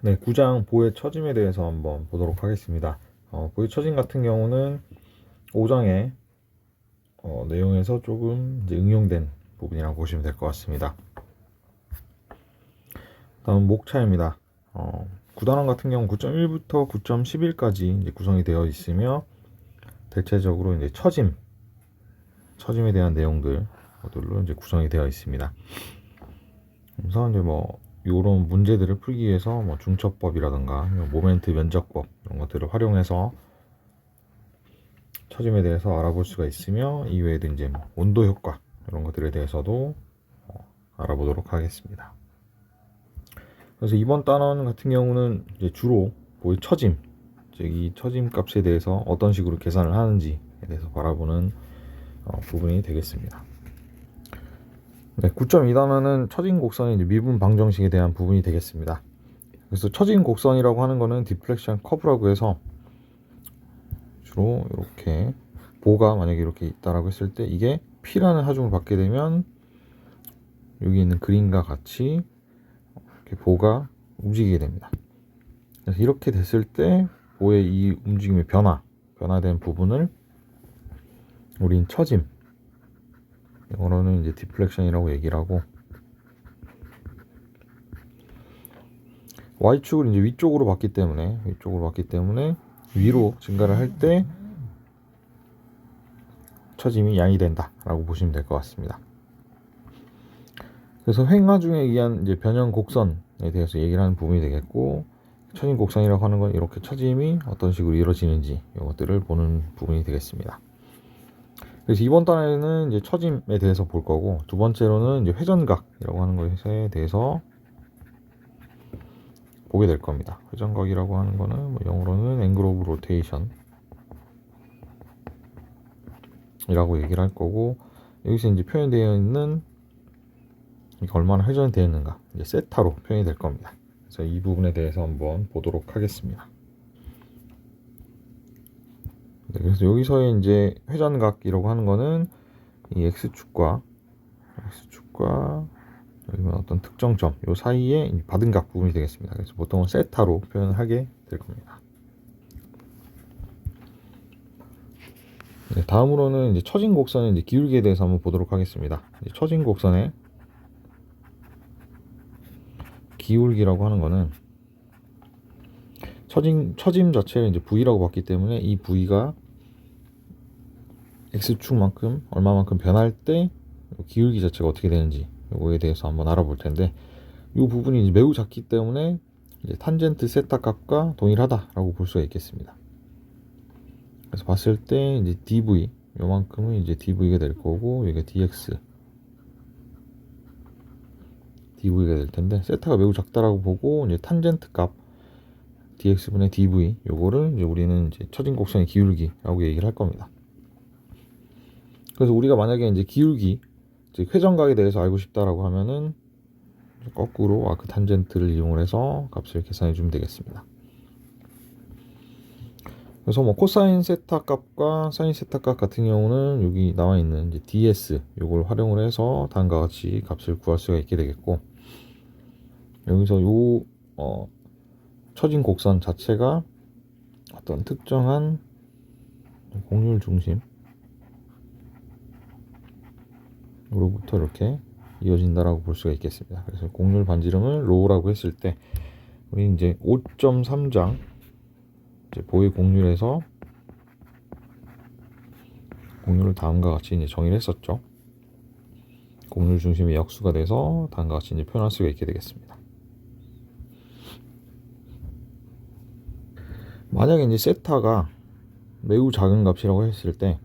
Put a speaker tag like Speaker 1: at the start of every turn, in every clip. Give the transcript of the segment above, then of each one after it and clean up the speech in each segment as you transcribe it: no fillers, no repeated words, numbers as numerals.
Speaker 1: 네, 9장 보의 처짐에 대해서 한번 보도록 하겠습니다. 보의 처짐 같은 경우는 5장의 내용에서 조금 이제 응용된 부분이라고 보시면 될 것 같습니다. 다음 목차입니다. 구단원 같은 경우 9.1부터 9.11까지 이제 구성이 되어 있으며 대체적으로 이제 처짐에 대한 내용들로 이제 구성이 되어 있습니다. 그래서 이제 이런 문제들을 풀기 위해서 중첩법이라든가 모멘트 면적법 이런 것들을 활용해서 처짐에 대해서 알아볼 수가 있으며 이외에도 이제 온도 효과 이런 것들에 대해서도 알아보도록 하겠습니다. 그래서 이번 단원 같은 경우는 이제 주로 보의 처짐, 즉 이 처짐 값에 대해서 어떤 식으로 계산을 하는지에 대해서 바라보는 부분이 되겠습니다. 네, 9.2 단원은 처짐 곡선의 이제 미분 방정식에 대한 부분이 되겠습니다. 그래서 처짐 곡선이라고 하는 거는 디플렉션 커브라고 해서 주로 이렇게 보가 만약에 이렇게 있다라고 했을 때 이게 P라는 하중을 받게 되면 여기 있는 그림과 같이 이렇게 보가 움직이게 됩니다. 그래서 이렇게 됐을 때 보의 이 움직임의 변화된 부분을 우린 처짐, 영어로는 이제 디플렉션이라고 얘기를 하고, Y축을 이제 위쪽으로 봤기 때문에 위로 증가를 할 때 처짐이 양이 된다라고 보시면 될 것 같습니다. 그래서 횡하중에 의한 이제 변형 곡선에 대해서 얘기를 하는 부분이 되겠고, 처짐 곡선이라고 하는 건 이렇게 처짐이 어떤 식으로 이루어지는지 이것들을 보는 부분이 되겠습니다. 그래서 이번 단에는 이제 처짐에 대해서 볼 거고, 두 번째로는 이제 회전각이라고 하는 것에 대해서 보게 될 겁니다. 회전각이라고 하는 거는 영어로는 앵글 오브 로테이션 이라고 얘기를 할 거고, 여기서 이제 표현되어 있는 이게 얼마나 회전이 되어 있는가 이제 세타로 표현이 될 겁니다. 그래서 이 부분에 대해서 한번 보도록 하겠습니다. 네, 그래서 여기서의 이제 회전각이라고 하는 거는 이 x축과 어떤 특정 점 요 사이에 받은 각 부분이 되겠습니다. 그래서 보통은 세타로 표현을 하게 될 겁니다. 네, 다음으로는 이제 처진 곡선의 이제 기울기에 대해서 한번 보도록 하겠습니다. 처진 곡선의 기울기라고 하는 거는 처짐 자체를 이제 V라고 봤기 때문에 이 V가 X축만큼 얼마만큼 변할 때 기울기 자체가 어떻게 되는지 이거에 대해서 한번 알아볼 텐데, 이 부분이 이제 매우 작기 때문에 이제 탄젠트 세타 값과 동일하다라고 볼 수가 있겠습니다. 그래서 봤을 때 이제 dv 요만큼은 이제 dv가 될 거고, 이게 dv가 될 텐데, 세타가 매우 작다라고 보고 이제 탄젠트 값 dx분의 dv 요거를 이제 우리는 이제 처진 곡선의 기울기라고 얘기를 할 겁니다. 그래서 우리가 만약에 이제 기울기, 즉 회전각에 대해서 알고 싶다라고 하면은 거꾸로 아크 탄젠트를 이용해서 값을 계산해 주면 되겠습니다. 그래서 코사인 세타 값과 사인 세타 값 같은 경우는 여기 나와 있는 이제 ds 요걸 활용을 해서 다음과 같이 값을 구할 수가 있게 되겠고, 여기서 요 처진 곡선 자체가 어떤 특정한 곡률 중심으로부터 이렇게 이어진다라고 볼 수가 있겠습니다. 그래서 곡률 반지름을 로우라고 했을 때 우리 이제 5.3장 보의 곡률에서 곡률을 다음과 같이 이제 정의를 했었죠. 곡률 중심의 역수가 돼서 다음과 같이 이제 표현할 수가 있게 되겠습니다. 만약에 이제 세타가 매우 작은 값이라고 했을 때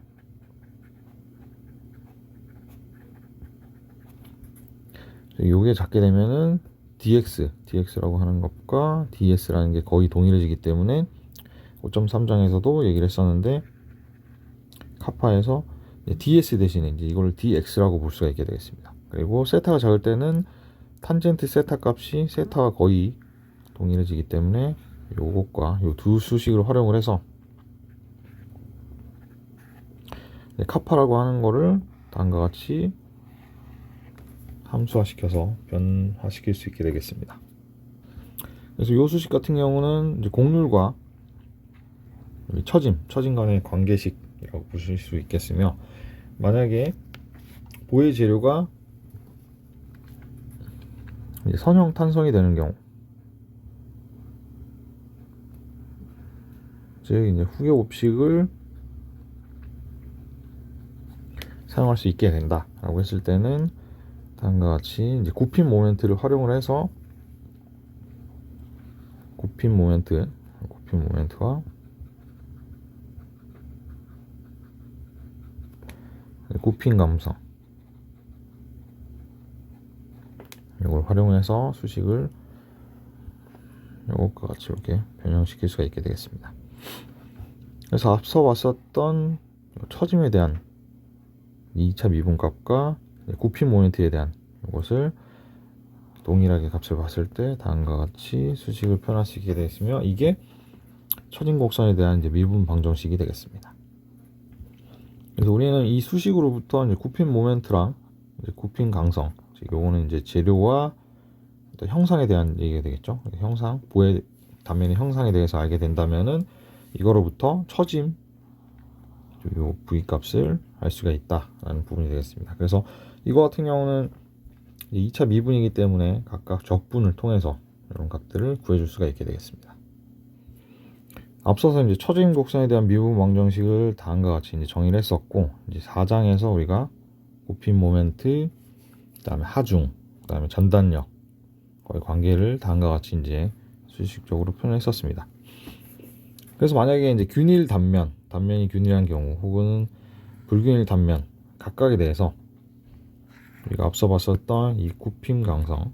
Speaker 1: 요게 작게 되면은 dx라고 하는 것과 ds라는 게 거의 동일해지기 때문에 5.3장에서도 얘기를 했었는데, 카파에서 ds 대신에 이제 이걸 dx라고 볼 수가 있게 되겠습니다. 그리고 세타가 작을 때는 탄젠트 세타 값이 세타와 거의 동일해지기 때문에 요것과 요 두 수식을 활용을 해서 카파라고 하는 거를 다음과 같이 함수화시켜서 변화시킬 수 있게 되겠습니다. 그래서 이 수식 같은 경우는 이제 곡률과 처짐 간의 관계식이라고 보실 수 있겠으며, 만약에 보해 재료가 이제 선형 탄성이 되는 경우, 즉 이제 후계 옵식을 사용할 수 있게 된다라고 했을 때는 다음과 같이 이제 굽힘 모멘트를 활용을 해서 굽힘 모멘트와 굽힘 감성, 이걸 활용해서 수식을 이것과 같이 이렇게 변형시킬 수가 있게 되겠습니다. 그래서 앞서 봤었던 처짐에 대한 2차 미분값과 굽힘 모멘트에 대한 이것을 동일하게 값을 봤을 때 다음과 같이 수식을 표현할 수 있게 되겠으며, 이게 처진 곡선에 대한 이제 미분 방정식이 되겠습니다. 그래서 우리는 이 수식으로부터 이제 굽힘 모멘트랑 이제 굽힘 강성, 요거는 이제 재료와 형상에 대한 얘기가 되겠죠. 형상, 보해 단면의 형상에 대해서 알게 된다면은 이거로부터 처짐 요 V 값을 알 수가 있다라는 부분이 되겠습니다. 그래서 이거 같은 경우는 2차 미분이기 때문에 각각 적분을 통해서 이런 값들을 구해줄 수가 있게 되겠습니다. 앞서서 이제 처짐 곡선에 대한 미분 방정식을 다음과 같이 이제 정의를 했었고, 이제 4장에서 우리가 굽힘 모멘트, 그다음에 하중, 그다음에 전단력 거의 관계를 다음과 같이 이제 수식적으로 표현했었습니다. 그래서 만약에 이제 균일 단면이 균일한 경우, 혹은 불균일 단면 각각에 대해서 우리가 앞서 봤었던 이 굽힘 강성,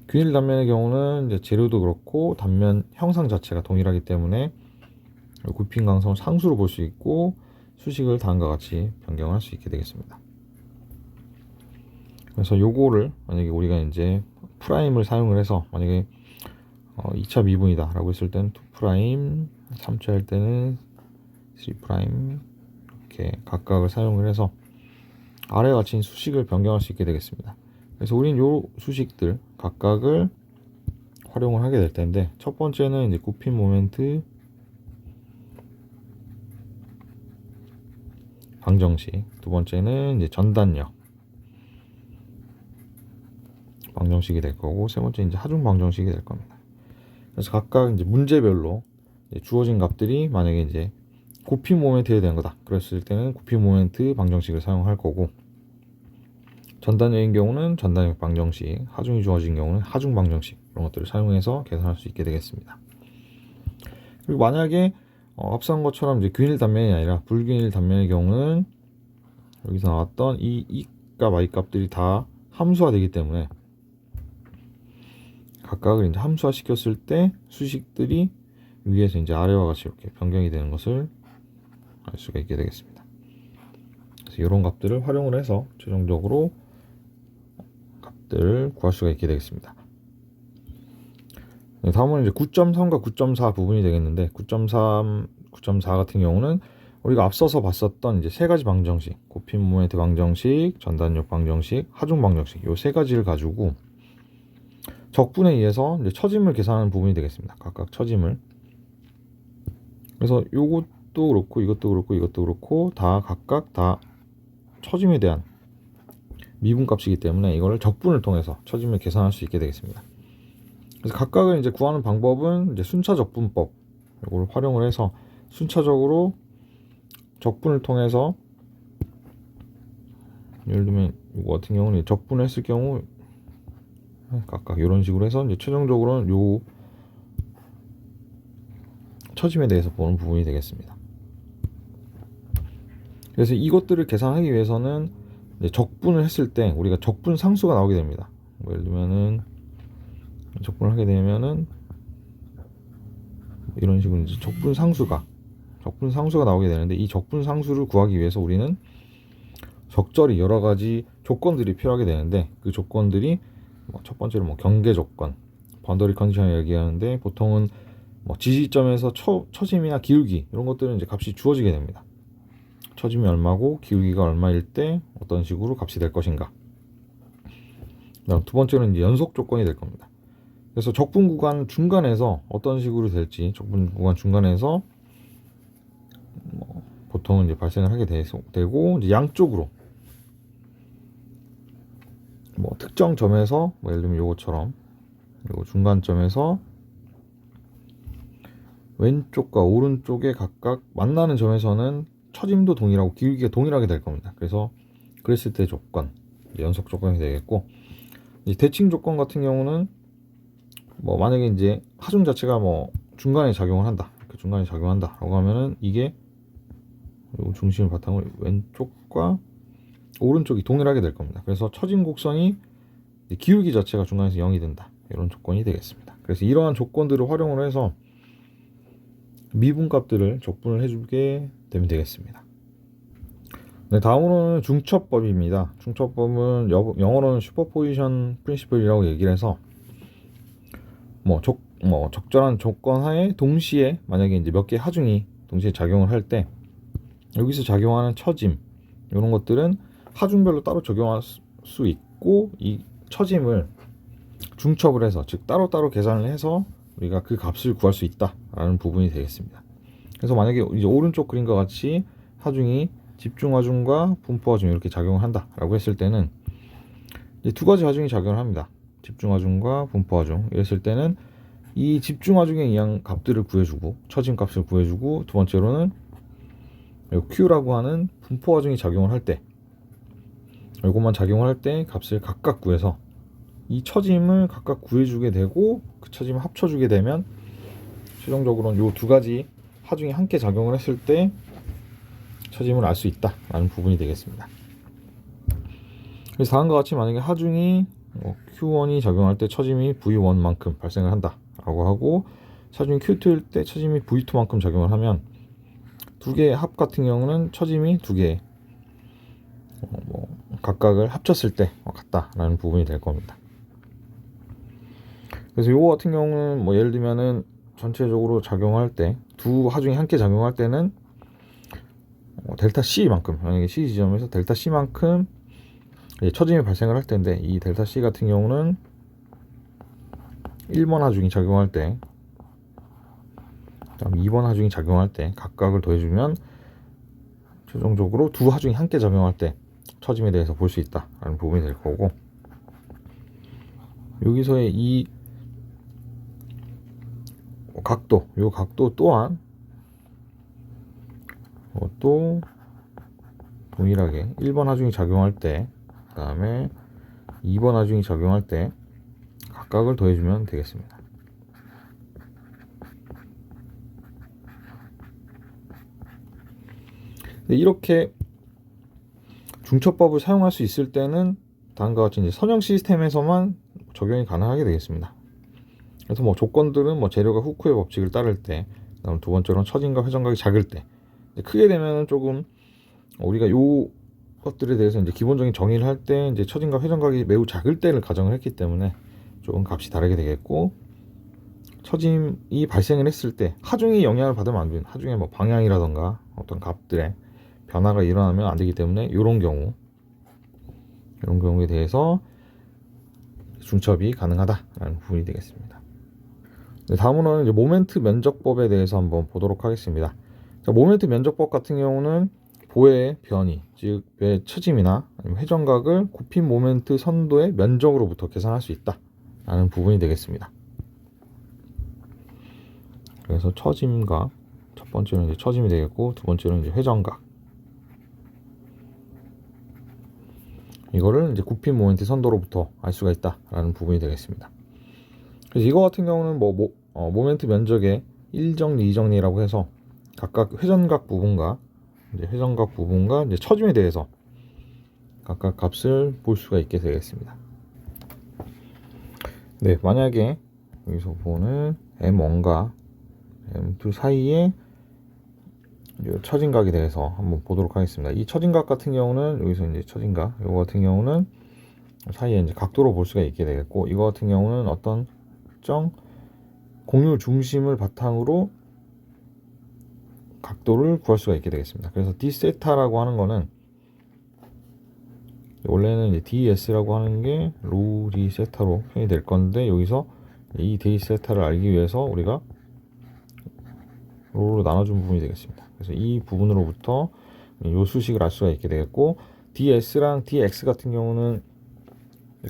Speaker 1: 균일 단면의 경우는 이제 재료도 그렇고 단면 형상 자체가 동일하기 때문에 굽힘 강성을 상수로 볼 수 있고, 수식을 다음과 같이 변경할 수 있게 되겠습니다. 그래서 요거를 만약에 우리가 이제 프라임을 사용을 해서 만약에 2차 미분이다 라고 했을 때는 2프라임, 3차 할 때는 3프라임 이렇게 각각을 사용을 해서 아래와 같이 수식을 변경할 수 있게 되겠습니다. 그래서 우리는 요 수식들 각각을 활용을 하게 될 텐데, 첫 번째는 이제 굽힘 모멘트 방정식, 두 번째는 이제 전단력 방정식이 될 거고, 세 번째 이제 하중 방정식이 될 겁니다. 그래서 각각 이제 문제별로 이제 주어진 값들이 만약에 이제 굽힘 모멘트에 대한 거다 그랬을 때는 굽힘 모멘트 방정식을 사용할 거고, 전단력인 경우는 전단력 방정식, 하중이 주어진 경우는 하중 방정식, 이런 것들을 사용해서 계산할 수 있게 되겠습니다. 그리고 만약에 앞선 것처럼 이제 균일 단면이 아니라 불균일 단면의 경우는 여기서 나왔던 이 값, I 값들이 다 함수화되기 때문에 각각을 이제 함수화 시켰을 때 수식들이 위에서 이제 아래와 같이 이렇게 변경이 되는 것을 알 수가 있게 되겠습니다. 그래서 이런 값들을 활용을 해서 최종적으로 값들을 구할 수가 있게 되겠습니다. 네, 다음은 이제 9.3과 9.4 부분이 되겠는데, 9.3, 9.4 같은 경우는 우리가 앞서서 봤었던 이제 세 가지 방정식, 굽힘 모멘트 방정식, 전단력 방정식, 하중 방정식, 요 세 가지를 가지고 적분에 의해서 이제 처짐을 계산하는 부분이 되겠습니다. 각각 처짐을. 그래서 요것도 그렇고 이것도 그렇고 이것도 그렇고 다 각각 다 처짐에 대한 미분값이기 때문에 이거를 적분을 통해서 처짐을 계산할 수 있게 되겠습니다. 그래서 각각을 이제 구하는 방법은 이제 순차적분법, 이걸 활용을 해서 순차적으로 적분을 통해서, 예를 들면 이거 같은 경우는 적분을 했을 경우 각각 이런 식으로 해서 이제 최종적으로는 요 처짐에 대해서 보는 부분이 되겠습니다. 그래서 이것들을 계산하기 위해서는 이제 적분을 했을 때 우리가 적분 상수가 나오게 됩니다. 뭐 예를 들면은 적분을 하게 되면은 이런 식으로 이제 적분 상수가 나오게 되는데, 이 적분 상수를 구하기 위해서 우리는 적절히 여러 가지 조건들이 필요하게 되는데, 그 조건들이 첫 번째로 뭐 경계 조건, 바운더리 컨디션을 얘기하는데, 보통은 뭐 지지점에서 처짐이나 기울기 이런 것들은 이제 값이 주어지게 됩니다. 처짐이 얼마고 기울기가 얼마일 때 어떤 식으로 값이 될 것인가, 그다음 두 번째는 이제 연속 조건이 될 겁니다. 그래서 적분 구간 중간에서 어떤 식으로 될지, 적분 구간 중간에서 보통은 이제 발생을 하게 되고, 이제 양쪽으로 뭐 특정 점에서 뭐 예를 들면 요것처럼 요 중간점에서 왼쪽과 오른쪽에 각각 만나는 점에서는 처짐도 동일하고 기울기가 동일하게 될 겁니다. 그래서 그랬을 때 조건, 연속 조건이 되겠고, 이 대칭 조건 같은 경우는 뭐 만약에 이제 하중 자체가 뭐 중간에 작용을 한다, 중간에 작용한다라고 하면은 이게 중심을 바탕으로 왼쪽과 오른쪽이 동일하게 될 겁니다. 그래서 처진 곡선이 기울기 자체가 중간에서 0이 된다, 이런 조건이 되겠습니다. 그래서 이러한 조건들을 활용을 해서 미분값들을 적분을 해주게 되면 되겠습니다. 네, 다음으로는 중첩법입니다. 중첩법은 영어로는 슈퍼포지션 프린시플이라고 얘기를 해서 적절한 조건 하에 동시에 만약에 이제 몇 개의 하중이 동시에 작용을 할 때 여기서 작용하는 처짐, 이런 것들은 하중별로 따로 적용할 수 있고, 이 처짐을 중첩을 해서, 즉 따로따로 계산을 해서 우리가 그 값을 구할 수 있다라는 부분이 되겠습니다. 그래서 만약에 이제 오른쪽 그림과 같이 하중이 집중하중과 분포하중 이렇게 작용을 한다라고 했을 때는 이제 두 가지 하중이 작용을 합니다. 집중하중과 분포하중. 이랬을 때는 이 집중하중에 의한 값들을 구해주고, 처짐 값을 구해주고, 두 번째로는 Q라고 하는 분포하중이 작용을 할 때, 이것만 작용을 할 때 값을 각각 구해서 이 처짐을 각각 구해주게 되고, 그 처짐을 합쳐주게 되면 최종적으로는 이 두 가지 하중이 함께 작용을 했을 때 처짐을 알 수 있다라는 부분이 되겠습니다. 그래서 다음과 같이 만약에 하중이 Q1이 작용할 때 처짐이 V1만큼 발생을 한다라고 하고, 하중이 Q2일 때 처짐이 V2만큼 작용을 하면 두 개의 합 같은 경우는 처짐이 두 개 각각을 합쳤을 때 같다라는 부분이 될 겁니다. 그래서 요거 같은 경우는 뭐 예를 들면은 전체적으로 작용할 때, 두 하중이 함께 작용할 때는 델타 C만큼, 만약에 C 지점에서 델타 C만큼 처짐이 발생을 할 텐데, 이 델타 C 같은 경우는 1번 하중이 작용할 때, 그다음 2번 하중이 작용할 때 각각을 더해주면 최종적으로 두 하중이 함께 작용할 때 처짐에 대해서 볼 수 있다라는 부분이 될 거고, 여기서의 이 각도, 이 각도 또한 또 동일하게 1번 하중이 작용할 때, 그 다음에 2번 하중이 작용할 때 각각을 더해주면 되겠습니다. 이렇게 중첩법을 사용할 수 있을 때는 다음과 같이 이제 선형 시스템에서만 적용이 가능하게 되겠습니다. 그래서 뭐 조건들은 뭐 재료가 후쿠의 법칙을 따를 때, 그다음 두 번째로는 처짐과 회전각이 작을 때, 크게 되면은 조금 우리가 요 것들에 대해서 이제 기본적인 정의를 할 때 이제 처짐과 회전각이 매우 작을 때를 가정을 했기 때문에 조금 값이 다르게 되겠고, 처짐이 발생을 했을 때 하중이 영향을 받으면 안 되는, 하중의 뭐 방향이라던가 어떤 값들의 변화가 일어나면 안 되기 때문에 이런 경우에 대해서 중첩이 가능하다라는 부분이 되겠습니다. 다음으로는 이제 모멘트 면적법에 대해서 한번 보도록 하겠습니다. 자, 모멘트 면적법 같은 경우는 보의 변이, 즉 배의 처짐이나 회전각을 굽힌 모멘트 선도의 면적으로부터 계산할 수 있다라는 부분이 되겠습니다. 그래서 처짐각, 첫 번째는 이제 처짐이 되겠고, 두 번째는 이제 회전각. 이거를 이제 굽힌 모멘트 선도로부터 알 수가 있다라는 부분이 되겠습니다. 그래서 이거 같은 경우는 모멘트 면적의 1정리, 2정리라고 해서 각각 회전각 부분과 이제 처짐에 대해서 각각 값을 볼 수가 있게 되겠습니다. 네, 만약에 여기서 보는 M1과 M2 사이에 처짐각에 대해서 한번 보도록 하겠습니다. 이 처짐각 같은 경우는 여기서 이제 처짐각, 이거 같은 경우는 사이에 이제 각도로 볼 수가 있게 되겠고, 이거 같은 경우는 어떤 특정 공률 중심을 바탕으로 각도를 구할 수가 있게 되겠습니다. 그래서 d 세타라고 하는 거는 원래는 이제 ds라고 하는 게 로우 d 세타로 표현이 될 건데, 여기서 이 d 세타를 알기 위해서 우리가 로우로 나눠준 부분이 되겠습니다. 그래서 이 부분으로부터 이 수식을 알 수가 있게 되겠고, ds랑 dx 같은 경우는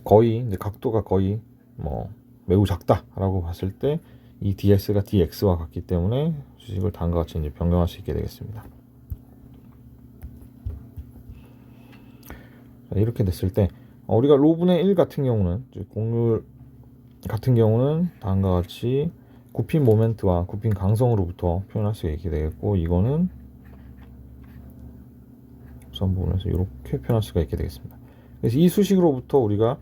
Speaker 1: 거의 이제 각도가 거의 뭐 매우 작다라고 봤을 때 이 ds가 dx와 같기 때문에 수식을 다음과 같이 이제 변경할 수 있게 되겠습니다. 이렇게 됐을 때 우리가 로분의 1 같은 경우는, 공률 같은 경우는 다음과 같이 굽힌 모멘트와 굽힌 강성으로부터 표현할 수 있게 되겠고, 이거는 우선 부분에서 이렇게 표현할 수가 있게 되겠습니다. 그래서 이 수식으로부터 우리가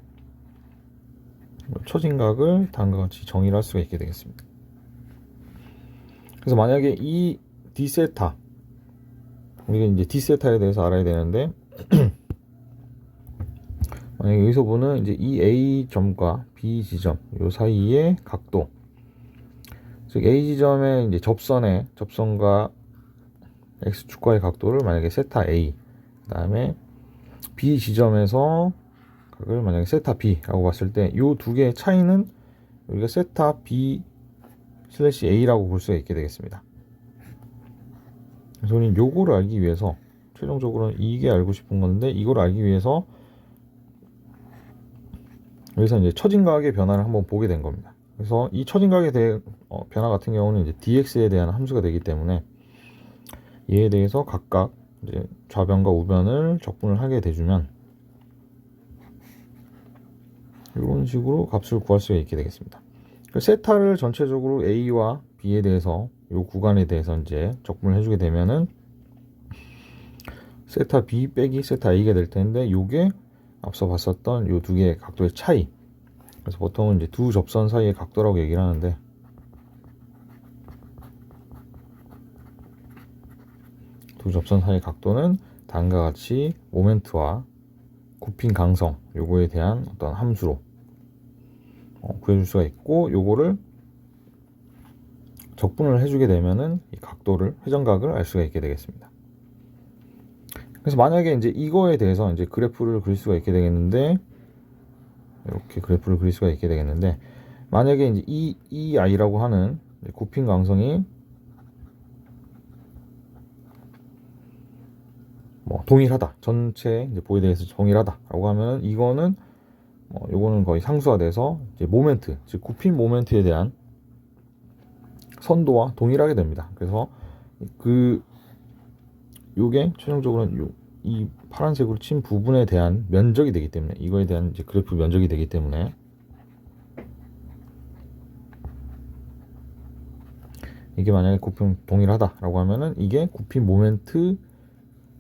Speaker 1: 처진각을 다음과 같이 정의를 할 수가 있게 되겠습니다. 그래서 만약에 이 d세타, 우리가 이제 d세타에 대해서 알아야 되는데, 만약에 여기서 보는 이제 이 A 점과 B 지점 요 사이의 각도, 즉 A 지점의 이제 접선과 x축과의 각도를 만약에 세타 A, 그다음에 B 지점에서 각을 만약에 세타 B라고 봤을 때 요 두 개의 차이는 우리가 세타 B 슬래시 A라고 볼 수가 있게 되겠습니다. 그래서 우리는 요거를 알기 위해서, 최종적으로는 이게 알고 싶은 건데, 이걸 알기 위해서 여기서 이제 처진각의 변화를 한번 보게 된 겁니다. 그래서 이 처진각의 변화 같은 경우는 이제 dx에 대한 함수가 되기 때문에 얘에 대해서 각각 이제 좌변과 우변을 적분을 하게 돼주면 이런 식으로 값을 구할 수가 있게 되겠습니다. 세타를 전체적으로 A와 B에 대해서 이 구간에 대해서 이제 적분을 해주게 되면은 세타 B 빼기 세타 A가 될 텐데, 요게 앞서 봤었던 요 두 개의 각도의 차이. 그래서 보통은 이제 두 접선 사이의 각도라고 얘기를 하는데, 두 접선 사이의 각도는 다음과 같이 모멘트와 굽힌 강성 요거에 대한 어떤 함수로 구해줄 수가 있고, 요거를 적분을 해주게 되면은 이 각도를, 회전각을 알 수가 있게 되겠습니다. 그래서 만약에 이제 이거에 대해서 이제 그래프를 그릴 수가 있게 되겠는데, 이렇게 그래프를 그릴 수가 있게 되겠는데, 만약에 이제 이 i라고 하는 굽힌 강성이 뭐 동일하다, 전체 이제 보에 대해서 동일하다라고 하면은, 이거는 요거는 거의 상수화돼서 이제 모멘트, 즉 굽힌 모멘트에 대한 선도와 동일하게 됩니다. 그래서 요게 최종적으로는 이 파란색으로 친 부분에 대한 면적이 되기 때문에, 이거에 대한 이제 그래프 면적이 되기 때문에, 이게 만약에 굽힌 동일하다라고 하면은 이게 굽힌 모멘트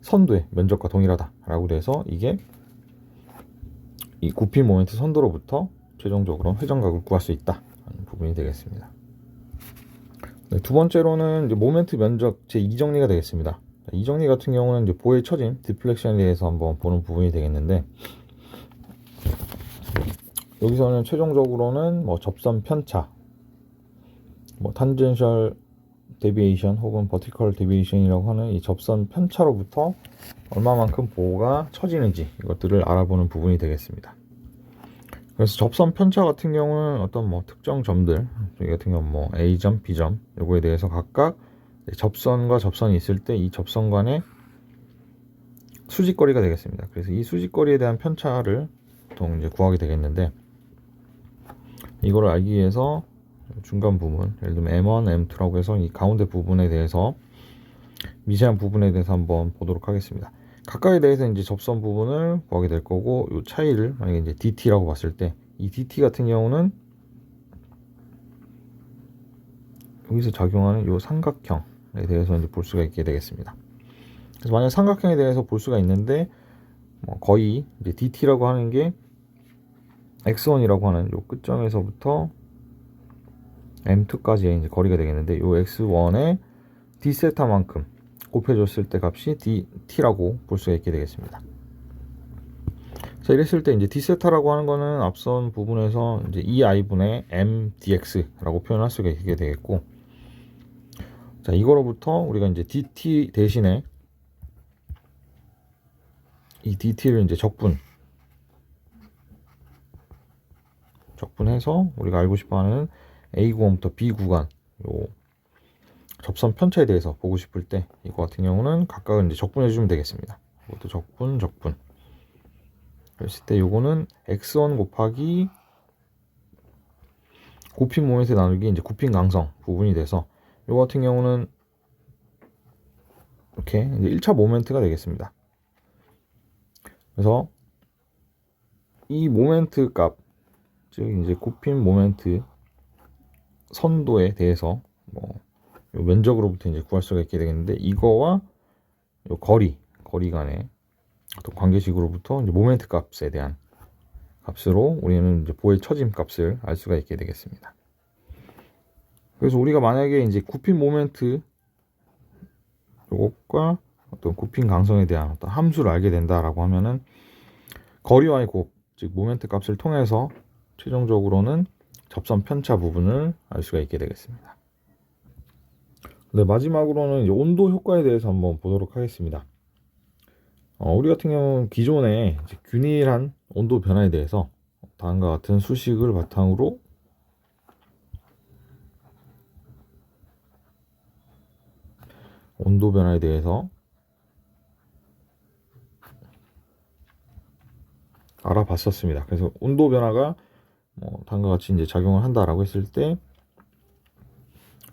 Speaker 1: 선도의 면적과 동일하다라고 돼서 이게 이 굽힌 모멘트 선도로부터 최종적으로 회전각을 구할 수 있다는 부분이 되겠습니다. 네, 두 번째로는 이제 모멘트 면적 제2정리가 되겠습니다. 이 정리 같은 경우는 이제 보에 처진 디플렉션에 대해서 한번 보는 부분이 되겠는데, 여기서는 최종적으로는 뭐 접선 편차, 뭐 탄젠셜 데비에이션 혹은 버티컬 데비에이션이라고 하는 이 접선 편차로부터 얼마만큼 보호가 처지는지 이것들을 알아보는 부분이 되겠습니다. 그래서 접선 편차 같은 경우는 어떤 뭐 특정 점들, 여기 같은 경우 뭐 A점, B점 요거에 대해서 각각 접선과 접선이 있을 때 이 접선 간의 수직거리가 되겠습니다. 그래서 이 수직거리에 대한 편차를 보통 이제 구하게 되겠는데, 이거를 알기 위해서 중간 부분, 예를 들면 M1, M2라고 해서 이 가운데 부분에 대해서, 미세한 부분에 대해서 한번 보도록 하겠습니다. 각각에 대해서 이제 접선 부분을 구하게 될 거고, 이 차이를 만약에 이제 DT라고 봤을 때, 이 DT 같은 경우는 여기서 작용하는 이 삼각형에 대해서 이제 볼 수가 있게 되겠습니다. 그래서 만약 삼각형에 대해서 볼 수가 있는데, 거의 이제 DT라고 하는 게 X1이라고 하는 이 끝점에서부터 M2까지의 이제 거리가 되겠는데, 이 X1의 D세타만큼 곱해줬을 때 값이 DT라고 볼 수가 있게 되겠습니다. 자, 이랬을 때 이제 D세타라고 하는 거는 앞선 부분에서 이제 EI분의 MDX라고 표현할 수가 있게 되겠고, 자, 이거로부터 우리가 이제 DT 대신에 이 DT를 이제 적분, 적분해서 우리가 알고 싶어하는 A 구간부터 B 구간 요 접선 편차에 대해서 보고 싶을 때 이거 같은 경우는 각각은 이제 적분해 주면 되겠습니다. 이것도 적분. 그랬을 때 요거는 x1 곱하기 곱힌 모멘트 나누기 이제 곱힌 강성 부분이 돼서 요거 같은 경우는 이렇게 이제 1차 모멘트가 되겠습니다. 그래서 이 모멘트 값, 즉 이제 곱힌 모멘트 선도에 대해서 뭐 요 면적으로부터 이제 구할 수가 있게 되겠는데 이거와 요 거리 간의 어떤 관계식으로부터 이제 모멘트 값에 대한 값으로 우리는 이제 보의 처짐 값을 알 수가 있게 되겠습니다. 그래서 우리가 만약에 이제 굽힌 모멘트 요것과 어떤 굽힌 강성에 대한 어떤 함수를 알게 된다라고 하면은 거리와의 곱, 즉 모멘트 값을 통해서 최종적으로는 접선 편차 부분을 알 수가 있게 되겠습니다. 네, 마지막으로는 이제 온도 효과에 대해서 한번 보도록 하겠습니다. 우리 같은 경우는 기존에 이제 균일한 온도 변화에 대해서 다음과 같은 수식을 바탕으로 온도 변화에 대해서 알아봤었습니다. 그래서 온도 변화가 다음과 같이 이제 작용을 한다라고 했을 때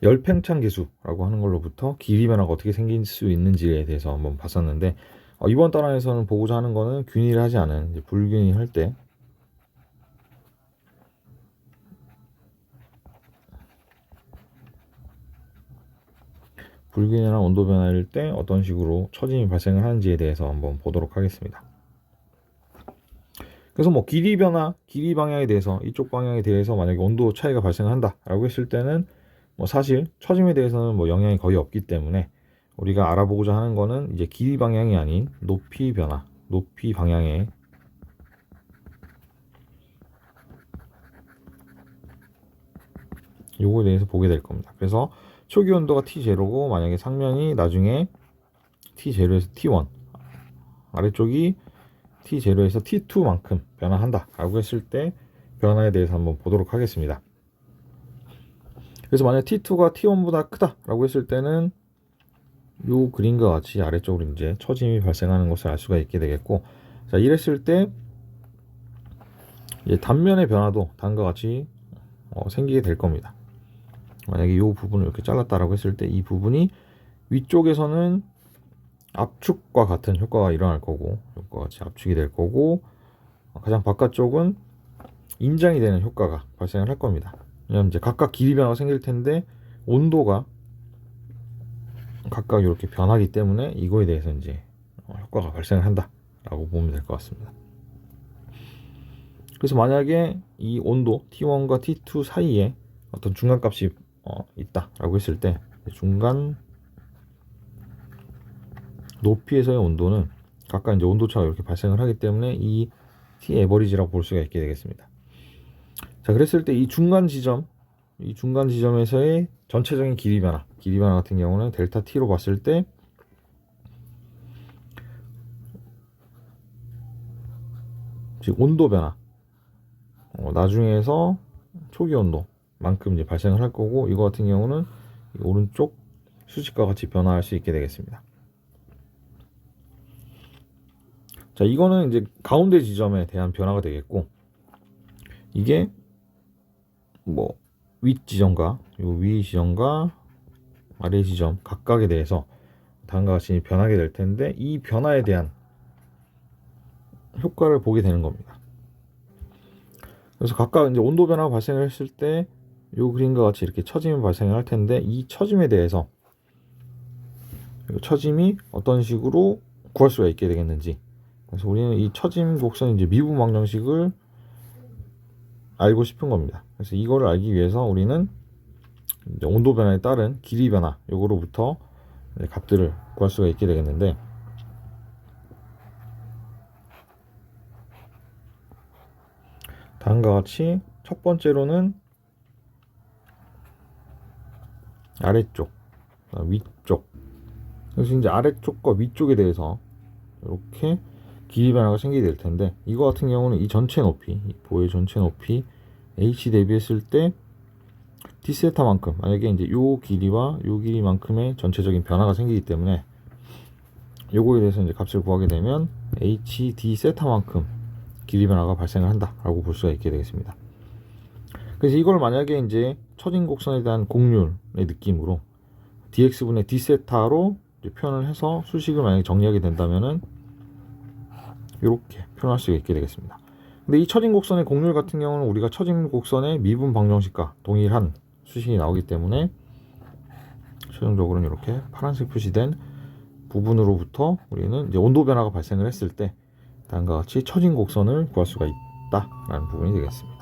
Speaker 1: 열팽창 계수라고 하는 걸로부터 길이 변화가 어떻게 생길 수 있는지에 대해서 한번 봤었는데 이번 단원에서는 보고자 하는 거는 균일하지 않은 이제 불균일할 때 불균일한 온도 변화일 때 어떤 식으로 처짐이 발생을 하는지에 대해서 한번 보도록 하겠습니다. 그래서 뭐 길이 변화, 길이 방향에 대해서 이쪽 방향에 대해서 만약에 온도 차이가 발생한다라고 했을 때는 뭐 사실 처짐에 대해서는 뭐 영향이 거의 없기 때문에 우리가 알아보고자 하는 거는 이제 길이 방향이 아닌 높이 변화, 높이 방향의 요거에 대해서 보게 될 겁니다. 그래서 초기 온도가 T0고 만약에 상면이 나중에 T0에서 T1 아래쪽이 T0에서 T2만큼 변화한다 라고 했을 때 변화에 대해서 한번 보도록 하겠습니다. 그래서 만약 T2가 T1보다 크다 라고 했을 때는 요 그림과 같이 아래쪽으로 이제 처짐이 발생하는 것을 알 수가 있게 되겠고, 자 이랬을 때 이제 단면의 변화도 다음과 같이 생기게 될 겁니다. 만약에 이 부분을 이렇게 잘랐다라고 했을 때 이 부분이 위쪽에서는 압축과 같은 효과가 일어날 거고 이것과 같이 압축이 될 거고 가장 바깥쪽은 인장이 되는 효과가 발생을 할 겁니다. 왜냐하면 이제 각각 길이 변화가 생길 텐데 온도가 각각 이렇게 변하기 때문에 이거에 대해서 이제 효과가 발생을 한다라고 보면 될 것 같습니다. 그래서 만약에 이 온도 T1과 T2 사이에 어떤 중간값이 있다라고 했을 때 중간 높이에서의 온도는 각각 이제 온도차가 이렇게 발생을 하기 때문에 이 T 에버리지라고 볼 수가 있게 되겠습니다. 자, 그랬을 때 이 중간 지점에서의 전체적인 길이 변화 같은 경우는 델타 T로 봤을 때 즉 온도 변화 나중에서 초기 온도만큼 이제 발생을 할 거고 이거 같은 경우는 오른쪽 수직과 같이 변화할 수 있게 되겠습니다. 자, 이거는 이제 가운데 지점에 대한 변화가 되겠고 이게 뭐 윗 지점과 요 위 지점과 아래 지점 각각에 대해서 다음과 같이 변하게 될 텐데 이 변화에 대한 효과를 보게 되는 겁니다. 그래서 각각 이제 온도 변화가 발생을 했을 때 요 그림과 같이 이렇게 처짐이 발생을 할 텐데 이 처짐에 대해서 처짐이 어떤 식으로 구할 수가 있게 되겠는지, 그래서 우리는 이 처짐 곡선 이제 미분 방정식을 알고 싶은 겁니다. 그래서 이거를 알기 위해서 우리는 이제 온도 변화에 따른 길이 변화 요거로부터 값들을 구할 수가 있게 되겠는데 다음과 같이 첫 번째로는 아래쪽, 위쪽. 그래서 이제 아래쪽과 위쪽에 대해서 이렇게 길이 변화가 생기게 될 텐데 이거 같은 경우는 이 전체 높이, 이 보의 전체 높이 h 대비했을 때 d세타만큼, 만약에 이제 요 길이와 요 길이만큼의 전체적인 변화가 생기기 때문에 요거에 대해서 이제 값을 구하게 되면 h d세타만큼 길이 변화가 발생을 한다라고 볼 수가 있게 되겠습니다. 그래서 이걸 만약에 이제 처진 곡선에 대한 곡률의 느낌으로 dx분의 d세타로 표현을 해서 수식을 만약에 정리하게 된다면은 이렇게 표현할 수가 있게 되겠습니다. 근데 이 처진 곡선의 곡률 같은 경우는 우리가 처진 곡선의 미분 방정식과 동일한 수식이 나오기 때문에 최종적으로는 이렇게 파란색 표시된 부분으로부터 우리는 이제 온도 변화가 발생을 했을 때 다음과 같이 처진 곡선을 구할 수가 있다라는 부분이 되겠습니다.